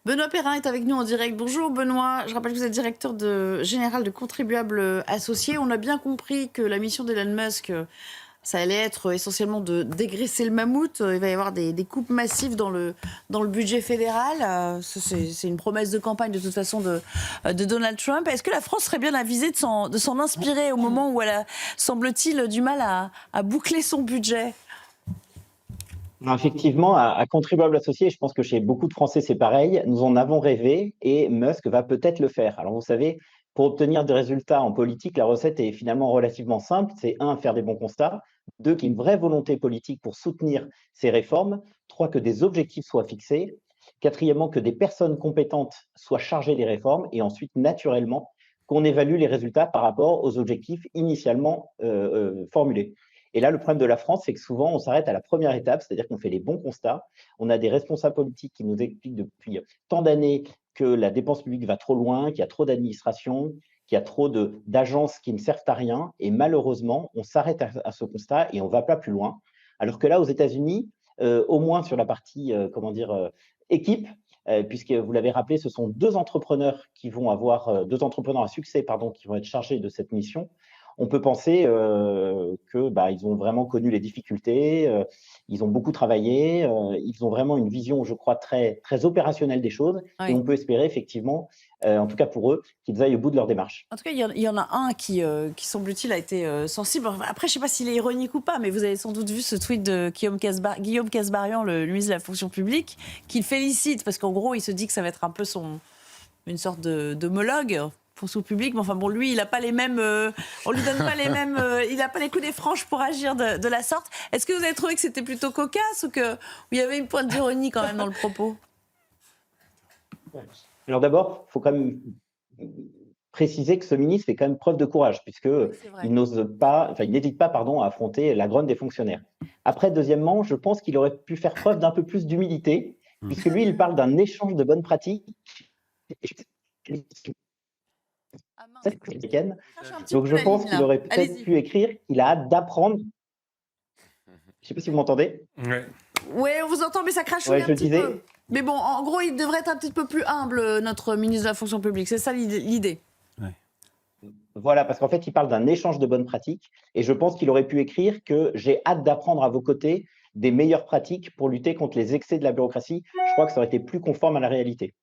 Benoît Perrin est avec nous en direct. Bonjour Benoît, je rappelle que vous êtes directeur général de Contribuables Associés. On a bien compris que la mission d'Elon Musk, ça allait être essentiellement de dégraisser le mammouth. Il va y avoir des coupes massives dans le budget fédéral. C'est une promesse de campagne de toute façon de Donald Trump. Est-ce que la France serait bien avisée de s'en inspirer au moment où elle a, semble-t-il, du mal à boucler son budget? Non, effectivement, à contribuables associés, je pense que chez beaucoup de Français, c'est pareil. Nous en avons rêvé et Musk va peut-être le faire. Alors, vous savez, pour obtenir des résultats en politique, la recette est finalement relativement simple. C'est un, faire des bons constats. Deux, qu'il y ait une vraie volonté politique pour soutenir ces réformes. Trois, que des objectifs soient fixés. Quatrièmement, que des personnes compétentes soient chargées des réformes. Et ensuite, naturellement, qu'on évalue les résultats par rapport aux objectifs initialement formulés. Et là, le problème de la France, c'est que souvent, on s'arrête à la première étape, c'est-à-dire qu'on fait les bons constats. On a des responsables politiques qui nous expliquent depuis tant d'années que la dépense publique va trop loin, qu'il y a trop d'administration, qu'il y a trop d'agences qui ne servent à rien. Et malheureusement, on s'arrête à ce constat et on ne va pas plus loin. Alors que là, aux États-Unis, au moins sur la partie, équipe, puisque vous l'avez rappelé, ce sont deux entrepreneurs deux entrepreneurs à succès, pardon, qui vont être chargés de cette mission. On peut penser qu'ils ont vraiment connu les difficultés, ils ont beaucoup travaillé, ils ont vraiment une vision, je crois, très, très opérationnelle des choses. Oui. Et on peut espérer, effectivement, en tout cas pour eux, qu'ils aillent au bout de leur démarche. En tout cas, il y en a un qui semble-t-il, a été sensible. Après, je ne sais pas s'il est ironique ou pas, mais vous avez sans doute vu ce tweet de Guillaume Casbarian, le ministre de la fonction publique, qu'il félicite, parce qu'en gros, il se dit que ça va être un peu une sorte d'homologue fonction publique. Mais enfin bon, lui, il n'a pas les mêmes... on lui donne pas les mêmes... il n'a pas les coups des franches pour agir de la sorte. Est-ce que vous avez trouvé que c'était plutôt cocasse ou qu'il y avait une pointe d'ironie quand même dans le propos? Alors d'abord, il faut quand même préciser que ce ministre fait quand même preuve de courage, puisqu'il n'hésite pas, à affronter la grogne des fonctionnaires. Après, deuxièmement, je pense qu'il aurait pu faire preuve d'un peu plus d'humilité, puisque lui, il parle d'un échange de bonnes pratiques. Donc je pense qu'il aurait peut-être pu écrire qu'il a hâte d'apprendre. Je ne sais pas si vous m'entendez. Oui, on vous entend, mais ça crachouille un petit peu. Mais bon, en gros, il devrait être un petit peu plus humble, notre ministre de la fonction publique. C'est ça l'idée. Ouais. Voilà, parce qu'en fait, il parle d'un échange de bonnes pratiques. Et je pense qu'il aurait pu écrire que j'ai hâte d'apprendre à vos côtés des meilleures pratiques pour lutter contre les excès de la bureaucratie. Je crois que ça aurait été plus conforme à la réalité.